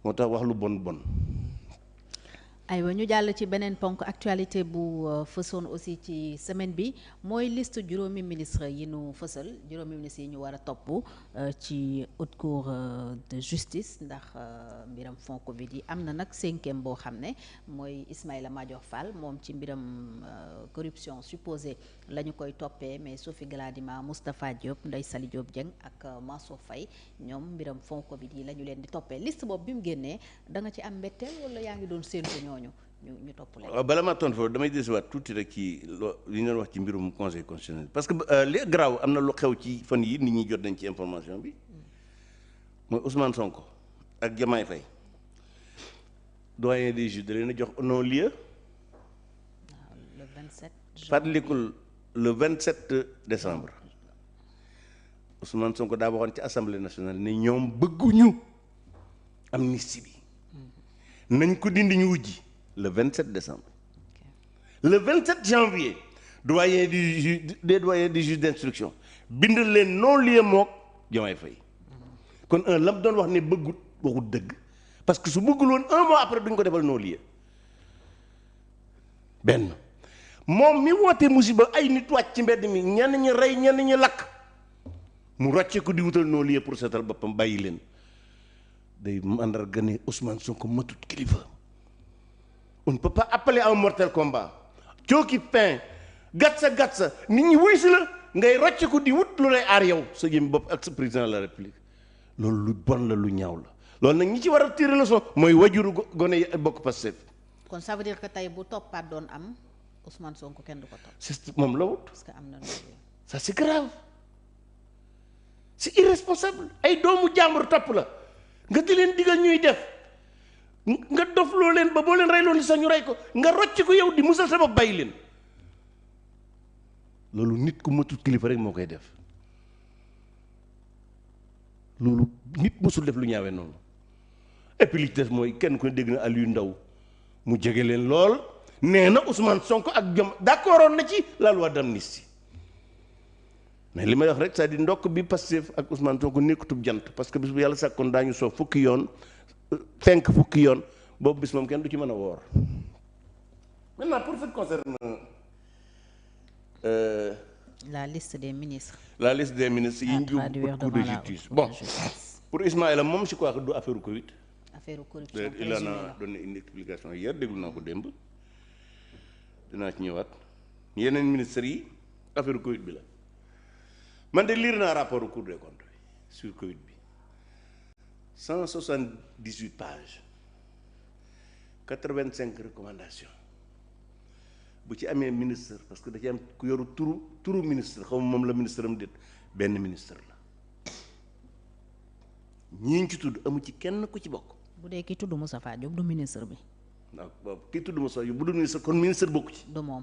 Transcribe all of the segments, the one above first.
moo tax wax lu bon. aywa ñu jàll ci beneen ponk actualité bu fësoon aussi ci semaine bi mooy liste juróomi ministre yi ñu fësal juróomi ministre yi ñu war a topp ci haute cour de justice ndax mbiram fond Covid yi am na nag cinquième boo xam ne mooy Ismaïla Madior Fall moom ci mbiram corruption supposée la ñu koy toppee mais Sophie Gladima Moustapha Diop Ndeye Saly Diop Dieng ak Mansour Faye ñoom mbiram fond Covid yi la ñu leen di toppee liste boobu bi mu génnee da nga ci am mbetteel wala yaa ngi doon séentu ñooñu ñu topp leen. waaw bala maa tontu foofu damay desiwaat tuuti rek ci li ñu doon wax ci mbirum conseil constitutionnel parce que li garaaw am na lu xew ci fan yi nit ñi jot nañ ci information bi mooy Ousmane Sonko ak Diomaye Faye doyen des juges da leen a jox non-lieu. waaw le 27. fàttalikul le 27 décembre Ousmane Sonko daa waxoon ci assemblée nationale ne ñoom bëgguñu amnistie bi nañ ko dindi ñu wujji le 27 décembre. Le 27 janvier doyen du juge des doyens du juge d'instruction bind leen non-lieu mook Diomaye Faye kon lam doon wax ne bëggut waxut dëgg parce que su bëggul woon un mois après duñ ko defal non-lieu benn moom mi woote musiba ay nit wàcc ci mbedd mi ñenn ñi rey ñenn ñi lakk mu rocce ko di wutal non-lieu pour seetal boppam bàyyi leen day mandarga ne Ousmane Sonko matut kilifa. On ne peut pas appeler à un mortel combat cooki fin gatsa nit ñi wuy si la ngay rocc ko di wut lu lay aar yow sa jëm bopp ak sa président de la république loolu lu bon la lu ñaaw la loolu nag ñi ci war a tirer leçon mooy wajuru gone yi bokk Pastef. kon ça veut dire que tey bu toppaat doon am Ousmane Sonko kenn du ko topp. c'est moom la wut. parce que am na ça c'est grave c'est irresponsable ay doomu jàmbur topp la nga di leen digal ñuy def. nga dof loo leen ba boo leen rey loon li sax ñu rey ko nga rocc ko yow di musal sa bopp bàyyi leen loolu nit ku matut kilifa rek moo koy def loolu nit musul def lu ñaawee noonu et puis li ci des mooy kenn ku ne dégg na Aliou Ndao mu jege leen lool nee na Ousmane Sonko ak Diom d'accordoon na ci la loi d'amnistie mais li may wax rek c'est-à-dire ndokk bi Pastef ak Ousmane Sonko nekkutub jant parce que bis bu yàlla sàkkoon daañu soo fukki yoon fenk fukki yoon boobu bis moom kenn du ci mën a woor maintenant pour ce qui concerne la liste des ministres. la liste des ministres yi ñu yóbbu cour de justice bon pour Ismaïla moom je crois que du affaire Covid. affaire corruption il en a donné une explication hier déglu naa ko démb dinaa ci ñëwaat yeneen ministres yi affaire Covid bi la man de lire naa rapport Cour des comptes sur Covid bi 178 pages 85 recommandations bu ci amee ministre parce que da ci am ku yoru turu ministre xaw ma moom la ministre am déet benn ministre la ñi ci tudd amu ci kenn ku ci bokk. bu dee ki tudd Moustapha Diop du ministre bi. waaw boobu ki tudd Moustapha Diop bu dul ministre kon ministre bokku ci. du moom.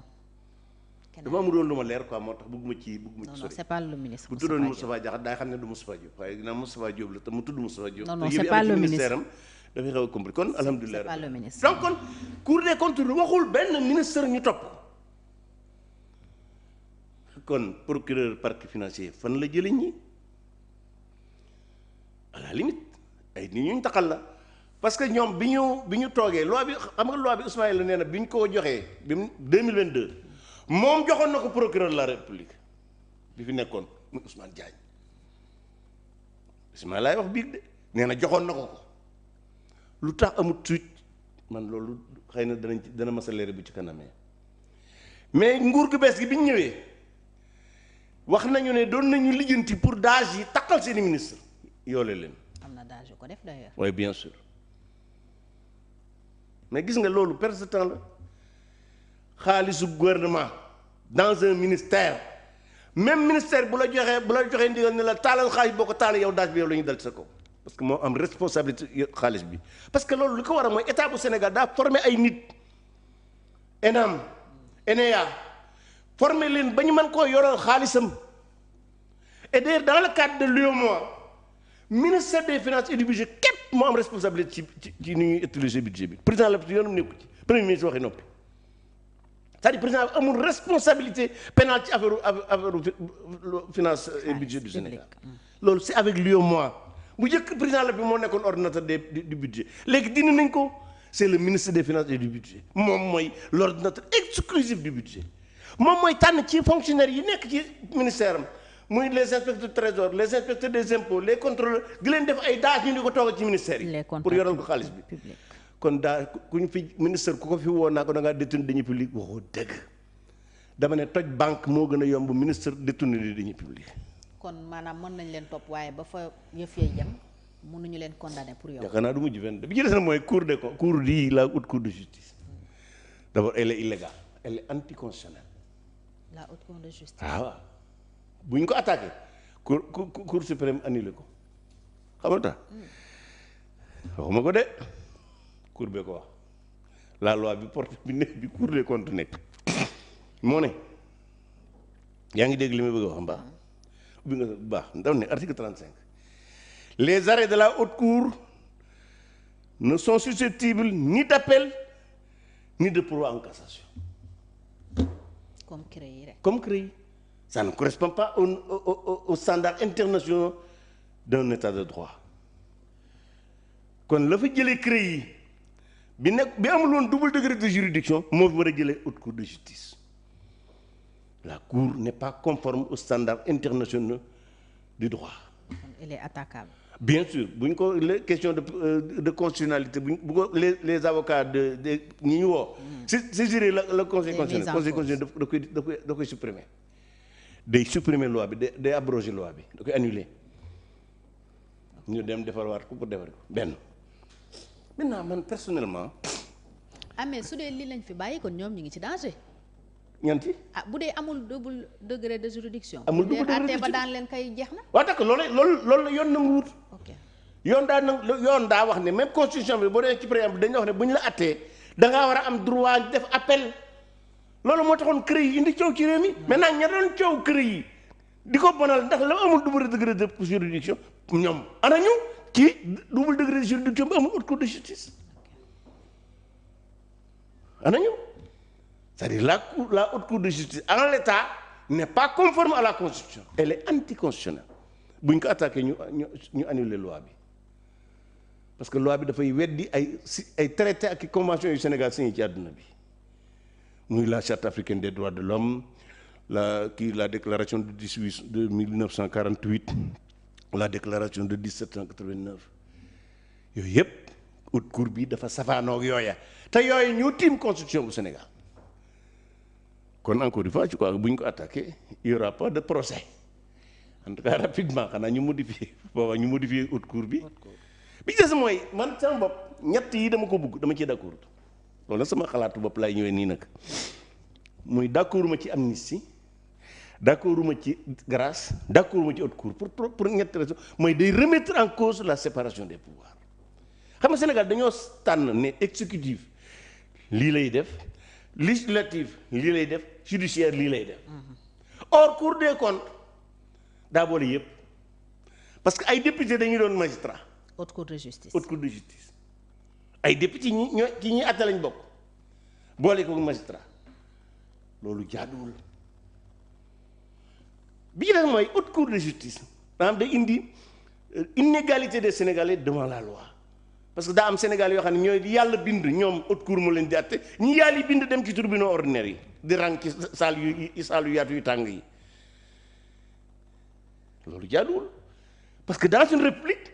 dama amul woon lu ma leer quoi moo tax bëgguma ci sori. non c'est pas le ministre. bu tuddoon Moustapha Diakhaté daay xam ne du Moustapha Diop waaye ginnaaw Moustapha Diop la te mu tudd Moustapha Diop. non c'est pas le ministre am dafay xaw a compris kon alhamdulilah. c'est pas le ministre. donc kon Cour des comptes waxul benn ministre ñu topp kon procureur parquet financier fan la jëlee ñi à la limite ay nit ñu taxal la parce que ñoom bi ñu toogee loi bi xam nga loi bi Ismaïla nee na bi ñu ko joxee bi mu 2022 moom joxoon na ko procureur de la république bi fi nekkoon muy Ousmane Diagne Ismaïla laay wax biig de nee na joxoon na ko lu tax amut suite man loolu xëy na dana mas a leer bu ci kanamee mais nguur gu bees gi bi ñu ñëwee wax nañu ne doon nañu lijjanti pour daaj yi takkal seeni ministre yoole leen. am na daaj yu ko def d'ailleurs. oui bien sûr mais gis nga loolu perte de temps la xaalisu gouvernement dans un ministère même ministère bu la joxee ndigal ne la taalal xaalis boo ko taalee yow daaj bi yow la ñuy dal ci sa kaw parce que moo am responsabilité xaalis bi parce que loolu li ko war a mooy état bu Sénégal daa formé ay nit ENAM ENEA formé leen ba ñu mën koo yoral xaalisam et d'ailleurs dans le cadre de l'UEMOA ministère des finances et du budget képp moo am responsabilité ci ni ñuy utiliser budget bi président la yoonam nekku ci premier ministre waxi noppi c'est-à-dire président amul responsabilité pénale ci affaire finance et budget du Sénégal loolu c'est avec l'UEMOA bu njëkk président la bi moo nekkoon ordinateur du budget léegi dindi nañ ko c'est le ministre des finances et du budget moom mooy l'ordinateur exclusif du budget moom mooy tànn ci fonctionnaires yi nekk ci ministère am muy les inspecteurs du trésor les inspecteurs des impôts les contrôleurs di leen def ay daas ñu di ko toogal ci ministère yi pour yoral ko xaalis bi kon daa ku ñu fi ministère ku ko fi woo naa ko da ngaa détourné deniers publics waxoo dëgg dama ne toj banque moo gën a yomb ministre détourné des deniers publics. kon maanaam mën nañ leen topp waaye ba fa yëf yee jëm mënuñu leen condamner pour yow. yaakaar naa du mujj fenn bi ci des na mooy cour di la haute cour de justice d'abord elle est illégale elle est anticonstitutionnelle. la haute cour de justice. waaw bu ñu ko attaqué cour suprême annulé ko xam nga tax waxuma ko de cour bee ko wax la loi bi porte bi nekk bi cour des comptes nekk moo ne yaa ngi dégg li ma bëgg a wax mbaa ubbi nga bu baax ndaw ne article 35 les arrêts de la haute cour ne sont susceptibles ni d'appel ni de pourvoi en cassation. comme CREI rek. comme CREI ça ne correspond pas aux standards internationaux d'un état de droit kon la fa jëlee CREI bi nekk bi amul woon double degré de juridiction moo fi war a jëlee haute cour de justice la cour n'est pas conforme aux standards internationaux du droit. elle est attaquable. bien sûr bu ñu ko les questions de constitutionnalité bu ko les avocats de ñi ñu woo. saisir la conseil constitutionnel da koy supprimer. day supprimer loi bi day abroger loi bi da koy annuler ñu dem defarwaat ko pour defar ko benn. maintenant man personnellement. mais su dee lii lañ fi bàyyi kon ñoom ñu ngi ci danger. ñanti bu dee amul double degré de juridiction. amul double degré de juridiction ba daan leen kay jeex na. waaw d'accord loolu la yoon nangu wut. ok yoon daa wax ne même constitution bi boo dee ci préambule dañuy wax ne bu ñu la attee da ngaa war a am droit def appel loolu moo taxoon CREI yi indi coow ci réew mi. maintenant ña doon coow CREI yi di ko bonal ndax la amul double degré de juridiction ñoom ana ñu ci double degré de juridiction bi amul haute cour de justice ana ñu. c'est-à-dire la haute cour de justice en l'état n'est pas conforme à la constitution elle est anticonstitutionnelle bu ñu ko attaqué ñu annuler loi bi parce que loi bi dafay weddi ay traité ak convention yu Sénégal signé ci àdduna bi muy la charte africaine des droits de l'homme la déclaration de 1948 la déclaration de 1789 yooyu yëpp haute cour bi dafa safaanoog yooya te yooyu ñu tiim constitution bu Sénégal. kon encore une fois je crois que bu ñu ko attaqué il y aura pas de procès en tout cas rapidement xanaa ñu modifier haute cour bi bi des mooy man sama bopp ñett yi dama ko bugg dama ci d'accord loolu nag sama xalaatu bopp laay ñëwee nii nag muy d'accorduma ci amnistie d'accorduma ci grâce d'accorduma ci haute cour pour ñett raison mooy day remettre en cause la séparation des pouvoirs xam nga Sénégal dañoo tànn ne exécutif lii lay def législatif lii lay def judiciaire lii lay def or cour des comptes daa boole yëpp parce que ay député dañuy doon magistrat haute cour de justice ay député ci ñi àtte lañ bokk boole ko magistrat loolu jaaduwul bi ci des mooy haute cour de justice maanaam day indi inégalité des Sénégalais devant la loi parce que daa am Sénégal yoo xam ne ñooy yàlla bind ñoom haute cour mu leen di àtte ñi yàlla bind dem ci tribunaux ordinaires yi di rang ci saal yu yaatu yu tàng yi loolu jaaduwul parce que dans une république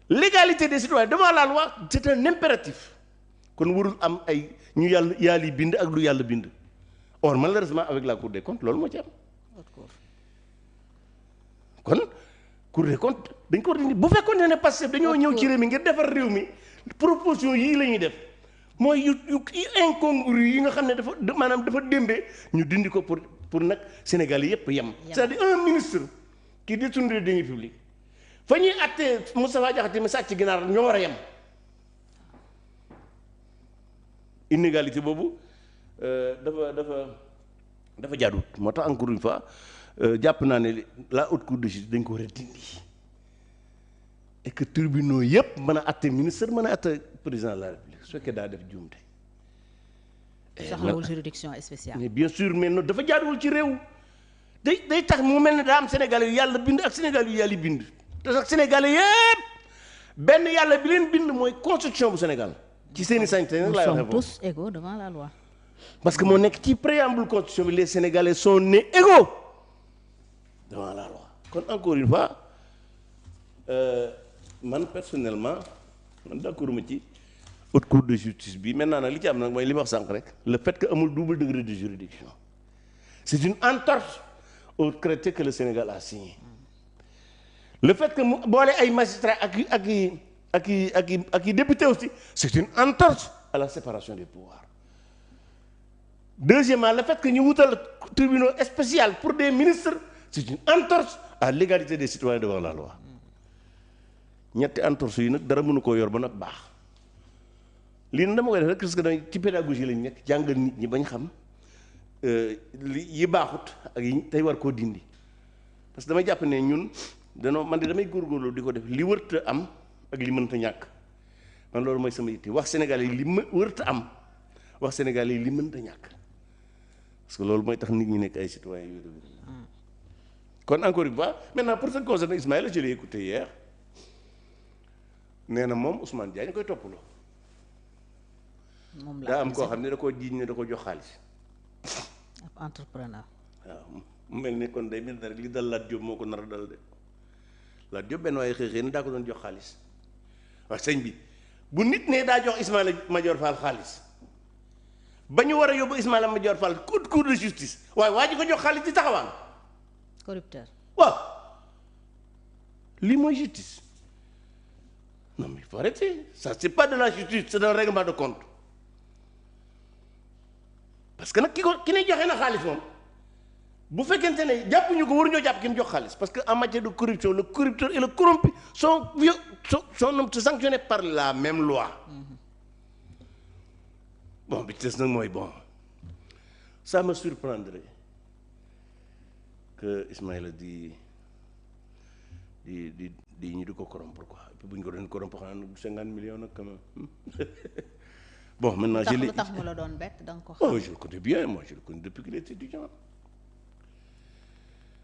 l'égalité des citoyens devant la loi c'est un impératif kon warul am ay ñu yàlla bind ak lu yàlla bind or malheureusement avec la cour des comptes loolu moo ci am kon cour des comptes dañ ko war a bu fekkoon ne Pastef dañoo ñëw ci réew mi ngir defar réew mi proposition yii la ñuy def mooy yu incongru yi nga xam ne dafa démbee ñu dindi ko pour nag Sénégal yépp yem c'est-à-dire un ministre qui détourne des deniers publics fa ñuy attee Moustapha Diakhaté mi sàcc ginaar ñoo war a yem inégalité boobu dafa jaaduwut moo tax encore une fois jàpp naa ne la haute cour de justice dañ ko war a dindi et que tribunaux yëpp mën a atte ministre mën a atte président de la république su fekkee daa def juumte. soxlawul juridiction spéciale. mais bien sûr mais dafa jaaduwul ci réew. day tax mu mel ne daa am Sénégalais yu yàlla bind ak Sénégalais yu yàlla bind te sax Sénégalais yëpp benn yàlla bi leen bind mooy constitution bu Sénégal ci seeni sañ-sañ nag laay waxee nous sommes tous égaux devant la loi. parce que moo nekk ci préambule constitution bi les Sénégalais sont nés égaux devant la loi. kon encore une fois man personnellement man d'accord ma ci haute cour de justice bi maintenant nag li ci am nag mooy li ma wax sànq rek le fait que amul double degré de juridiction c'est une entorse au traité que le Sénégal a signé le fait que mu boole ay magistrats ak i député aussi c'est une entorse à la séparation des pouvoirs. Deuxièmement, le fait que ñu wutal tribunal spécial pour des ministres c'est une entorse à l'égalité des citoyens devant la loi ñetti entorse yi nag dara mënu koo yor ba nag baax lii nag dama koy def rek parce que damay ci pédagogie lañ nekk jàngal nit ñi bañ xam li yi baaxut ak yi tey war koo dindi parce que damay jàpp ne ñun man de damay góorgóorlu di ko def li wërta am ak li mënta ñàkk man loolu mooy sama yitte wax Sénégal yi li wërta am wax Sénégal yi li mënta ñàkk parce que loolu mooy tax nit ñi nekk ay citoyens yu kon encore une fois maintenant pour ce qui concerne Ismaïla je l'ai écouté hier nee na moom Ousmane Diagne koy toppaloo. moom daa am koo xam ne da koo jiiñ ne da ko jox xaalis. ab entrepreneur. waaw mu mel ni kon day mel ne rek li dal Lat Diop moo ko nar a dal de Lat Diop benn waaye xëy na daa ko doon jox xaalis waaw sëñ bi bu nit ne daa jox Ismaïla Madior Fall xaalis ba ñu war a yóbbu Ismaïla Madior Fall cour de justice waaye waa ji ko jox xaalis di taxawaan. corrupteur. waaw lii mooy justice non mais il faut arrêter ça c'est pas de la justice c'est un règlement de compte parce que nag ki ne joxe na xaalis moom bu fekkente ne jàppuñu ko waruñoo jàpp ki mu jox xaalis parce que en matière de corruption le corrupteur et le corrompu sont sanctionnés par la même loi. Bon bi des nag mooy bon ça me surprendrait que Ismaïla di ñu di ko corrompre quoi et puis bu ñu ko doon corrompre xanaa 50 millions nag quand même bon maintenant je l'ai. tax mu la doon bett da nga ko xam. Oh je le connais bien moi je le connais depuis qu'il était étudiant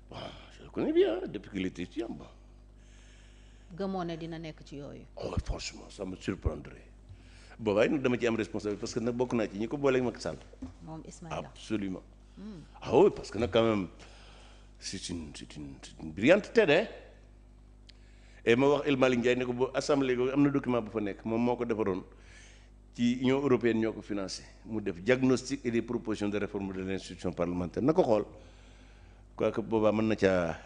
bon je le connais bien depuis qu'il était étudiant bon. gëmoo ne dina nekk ci yooyu. Oh franchement ça me surprendrait boobaay nag dama ci am responsabilité parce que nag bokk naa ci ñi ko booleeg Macky Sall. moom Ismaïla absolument ah oui parce que nag quand même c'est une brillante tête hein. Et ma wax El Malick Ndiaye ne ko ba assemblée ko am na document bu fa nekk moom moo ko defaroon ci Union européenne ñoo ko financé mu def diagnostic et des propositions de réforme de l'institution parlementaire na ko xool quoique boobaa mën na caa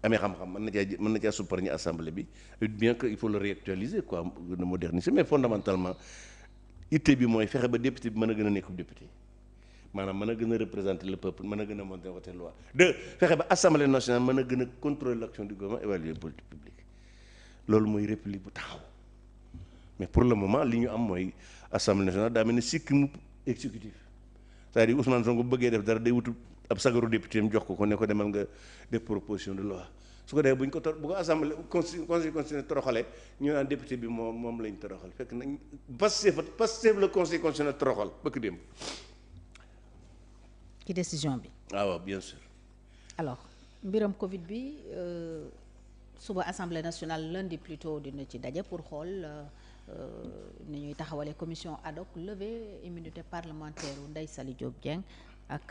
amee xam-xam mën na caa suppar ñi assemblée bi bien que il faut le réactualiser quoi gën a moderniser mais fondamentalement itte bi mooy fexe ba député bi mën a gën a nekk député maanaam mën a gën a représenter le peuple mën a gën a monter voter loi deux fexe ba assemblée nationale mën a gën a contrôler l'action du gouvernement évaluer politique publique loolu mooy république bu taxaw mais pour le moment li ñu am mooy assemblée nationale daa mel ni sikki mu exécutif c'est-à-dire Ousmane Sonko bu bëggee def dara day wutu ab sagaru député am jox ko ne ko demal nga def proposition de loi su ko defee bu ko assemblée conseil constitutionnel toroxalee ñu naan député bi moom lañ toroxal fekk nañ Pastef le conseil constitutionnel toroxal bëgg dem. ci décision bi. ah waaw bien sûr. alors mbiram Covid bi. suba assemblée nationale lundi plutôt dina ci daje pour xool ni ñuy taxawale commission ad hoc levée immunité parlementaire u Ndeye Saly Diop Dieng ak